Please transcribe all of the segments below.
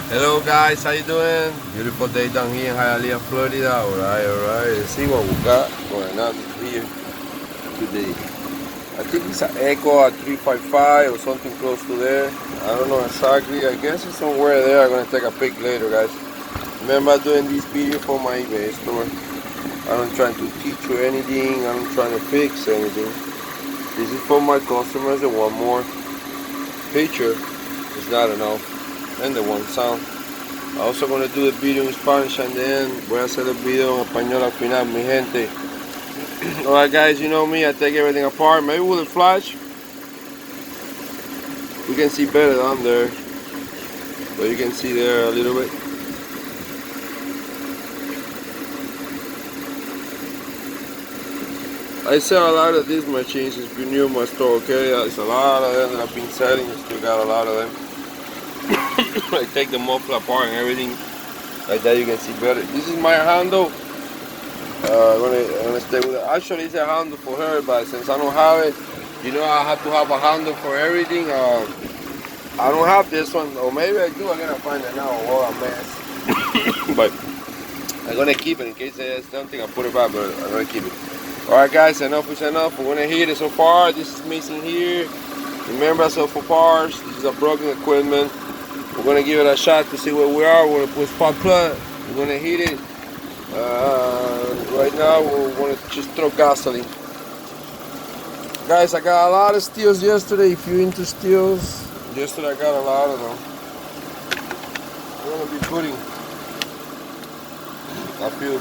Hello guys, how you doing? Beautiful day down here in Hialeah, Florida. Alright, let's see what we got going on here today. I think it's an Echo at 355 or something close to there. I don't know exactly. I guess it's somewhere there. I'm gonna take a pic later, guys. Remember doing this video for my eBay store. I'm not trying to teach you anything. I'm not trying to fix anything. This is for my customers that want more picture. It's not enough. And the one sound. I'm also going to do the video in Spanish and then voy a hacer el video en español al final, mi gente. Alright guys, you know me, I take everything apart. Maybe with a flash we can see better down there. So you can see there a little bit. I sell a lot of these machines. It's been new in my store, okay? There's a lot of them that I've been selling. Still got a lot of them. I take the muffler apart and everything like that. You can see better. This is my handle. I'm gonna stay with it. Actually, it's a handle for her, but since I don't have it, you know, I have to have a handle for everything. I don't have this one, or maybe I do. I'm gonna find it now. Oh, a mess. But I'm gonna keep it in case there's something. I put it back, but I'm gonna keep it. All right, guys. Enough is enough. We're gonna hit it so far. This is missing here. Remember, I sell for parts. This is a broken equipment. We're gonna give it a shot to see where we are. We're gonna put spark plug. We're gonna heat it. Right now, we're gonna just throw gasoline. Guys, I got a lot of steels yesterday. If you're into steels, yesterday I got a lot of them. We're gonna be putting a few.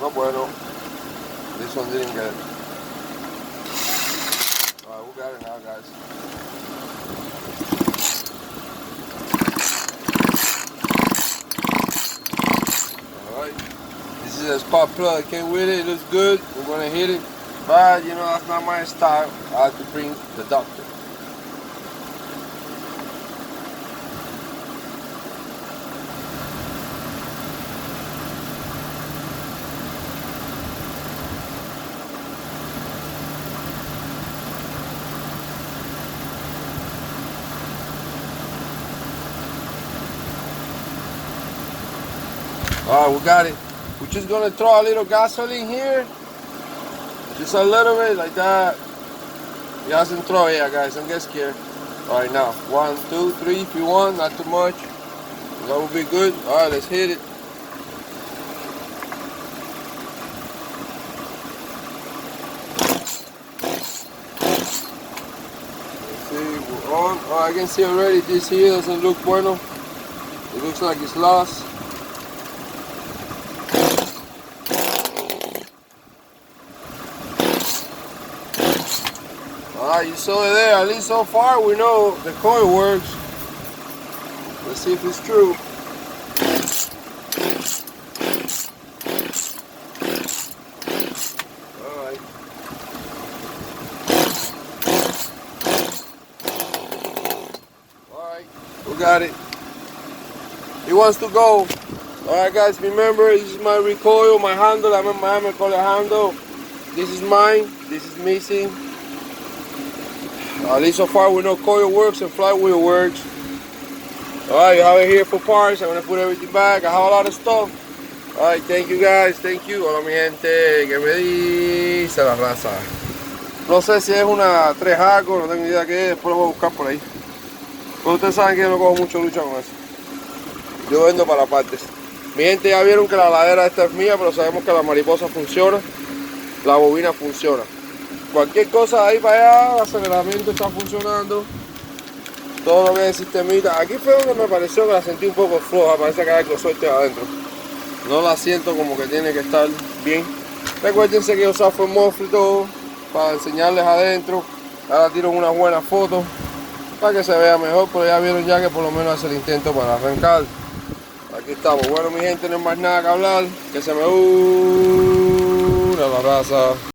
No bueno. This one didn't get it. Alright, we got it now, guys. Alright. This is a spark plug. Came with it. It looks good. We're gonna hit it. But you know, that's not my style. I have to bring the doctor. Alright, we got it. We're just gonna throw a little gasoline here. Just a little bit like that. It doesn't throw it, guys. Don't get scared. Alright, now 1, 2, 3 if you want, not too much. That will be good. Alright, let's hit it. Let's see, we're on. Oh, I can see already this here doesn't look bueno. It looks like it's lost. Alright, you saw it there. At least so far we know the coil works. Let's see if it's true. Alright. Alright, we got it. He wants to go. Alright guys, remember this is my recoil, my handle. I'm in Miami, call it handle. This is mine, this is missing. At least so far we know coil works and flywheel works. Alright, you have it here for parts. I'm gonna put everything back. I have a lot of stuff. Alright, thank you guys, thank you. Hola mi gente, que me dice la raza. No sé si es una 3 arco, no tengo ni idea qué es, después lo voy a buscar por ahí. Pero ustedes saben que yo no cojo mucho lucha con eso. Yo vendo para partes. Mi gente, ya vieron que la ladera esta es mía, pero sabemos que la mariposa funciona, la bobina funciona. Cualquier cosa ahí para allá, el aceleramiento está funcionando, todo lo que es el sistemita. Aquí fue donde me pareció que la sentí un poco floja, parece que hay algo suerte adentro. No la siento como que tiene que estar bien. Recuérdense que yo usaba fue mofle y todo para enseñarles adentro. Ahora tiro unas buenas fotos para que se vea mejor, pero ya vieron ya que por lo menos hace el intento para arrancar. Aquí estamos. Bueno mi gente, no hay más nada que hablar, que se me una la raza.